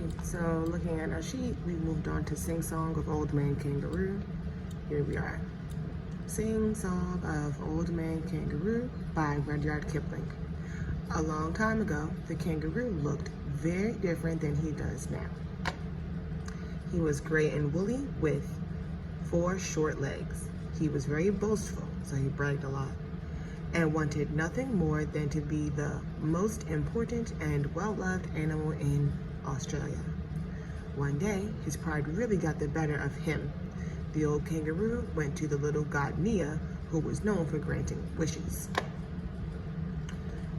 right, so looking at our sheet, we moved on to Sing Song of Old Man Kangaroo. Here we are. Sing Song of Old Man Kangaroo by Rudyard Kipling. A long time ago, the kangaroo looked very different than he does now. He was gray and woolly with 4 short legs. He was very boastful, so he bragged a lot, and wanted nothing more than to be the most important and well-loved animal in Australia. One day, his pride really got the better of him. The old kangaroo went to the little god Nia, who was known for granting wishes.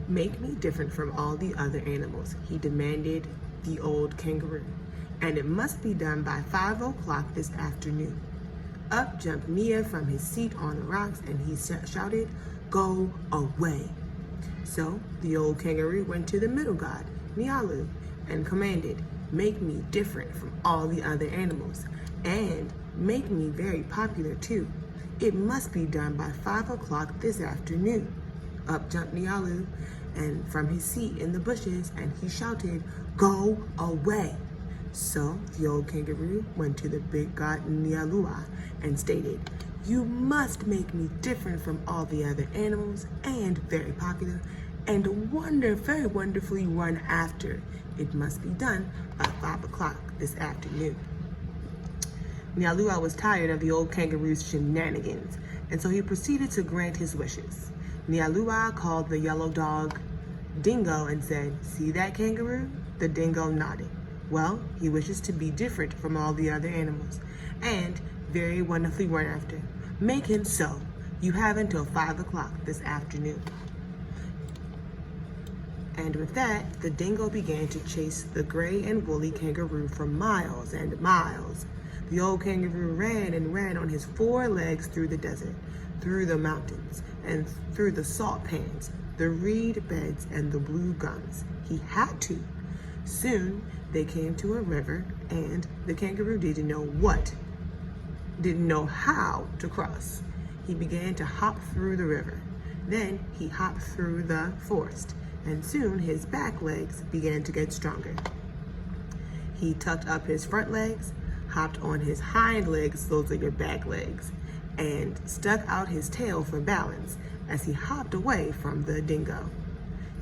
"Make me different from all the other animals," he demanded the old kangaroo, "and it must be done by 5 o'clock this afternoon." Up jumped Nia from his seat on the rocks, and he shouted, "Go away." So the old kangaroo went to the middle god, Nialu, and commanded, "Make me different from all the other animals, and make me very popular too. It must be done by 5 o'clock this afternoon." Up jumped Nialu and from his seat in the bushes, and he shouted, "Go away." So the old kangaroo went to the big god Nialua and stated, "You must make me different from all the other animals and very popular, and very wonderfully run after. It must be done by 5 o'clock this afternoon." Nialua was tired of the old kangaroo's shenanigans, and so he proceeded to grant his wishes. Nialua called the yellow dog Dingo and said, "See that kangaroo?" The dingo nodded. "Well, he wishes to be different from all the other animals, and very wonderfully run after. Make him so. You have until 5 o'clock this afternoon." And with that, the dingo began to chase the gray and woolly kangaroo for miles and miles. The old kangaroo ran and ran on his 4 legs through the desert, through the mountains, and through the salt pans, the reed beds, and the blue gums. He had to. Soon they came to a river, and the kangaroo didn't know how to cross. He began to hop through the river. Then he hopped through the forest, and soon his back legs began to get stronger. He tucked up his front legs, hopped on his hind legs, those are your back legs, and stuck out his tail for balance as he hopped away from the dingo.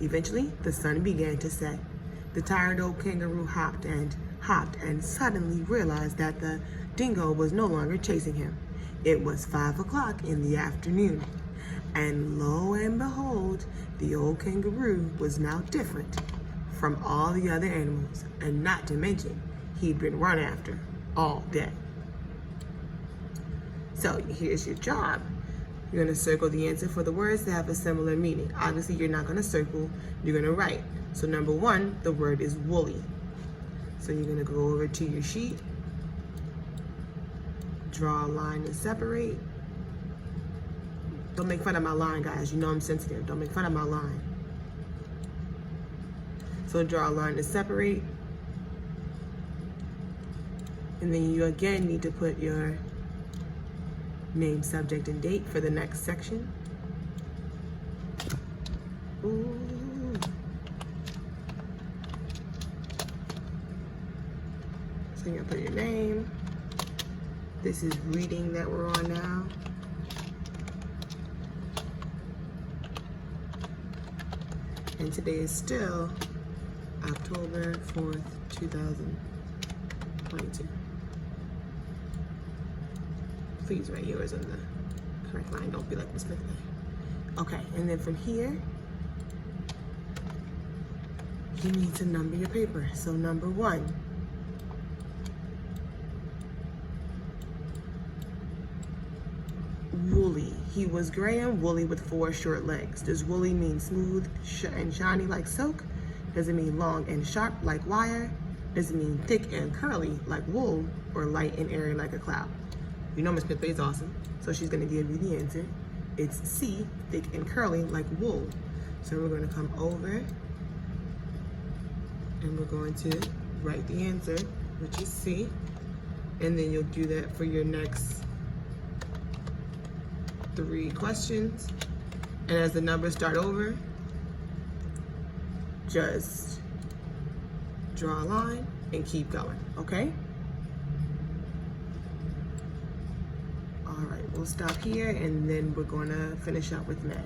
Eventually, the sun began to set. The tired old kangaroo hopped and suddenly realized that the dingo was no longer chasing him. It was 5 o'clock in the afternoon, and lo and behold, the old kangaroo was now different from all the other animals, and not to mention, he'd been run after all day. So here's your job. You're gonna circle the answer for the words that have a similar meaning. Obviously, you're not gonna circle, you're gonna write. So number 1, the word is woolly. So you're gonna go over to your sheet, draw a line and separate. Don't make fun of my line, guys. You know I'm sensitive. Don't make fun of my line. So draw a line to separate. And then you again need to put your name, subject, and date for the next section. Ooh. So you're gonna put your name. This is reading that we're on now. And today is still October 4th, 2022. Please write yours on the correct line. Don't be like Miss Smith-bey. Okay, and then from here, you need to number your paper. So number 1. Woolly. He was gray and woolly with 4 short legs. Does woolly mean smooth and shiny like silk? Does it mean long and sharp like wire? Does it mean thick and curly like wool, or light and airy like a cloud? You know Miss Smith-bey is awesome, so she's gonna give you the answer. It's C, thick and curly like wool. So we're gonna come over and we're going to write the answer, which is C, and then you'll do that for your next 3 questions. And as the numbers start over, just draw a line, and keep going, okay? All right, we'll stop here and then we're gonna finish up with math.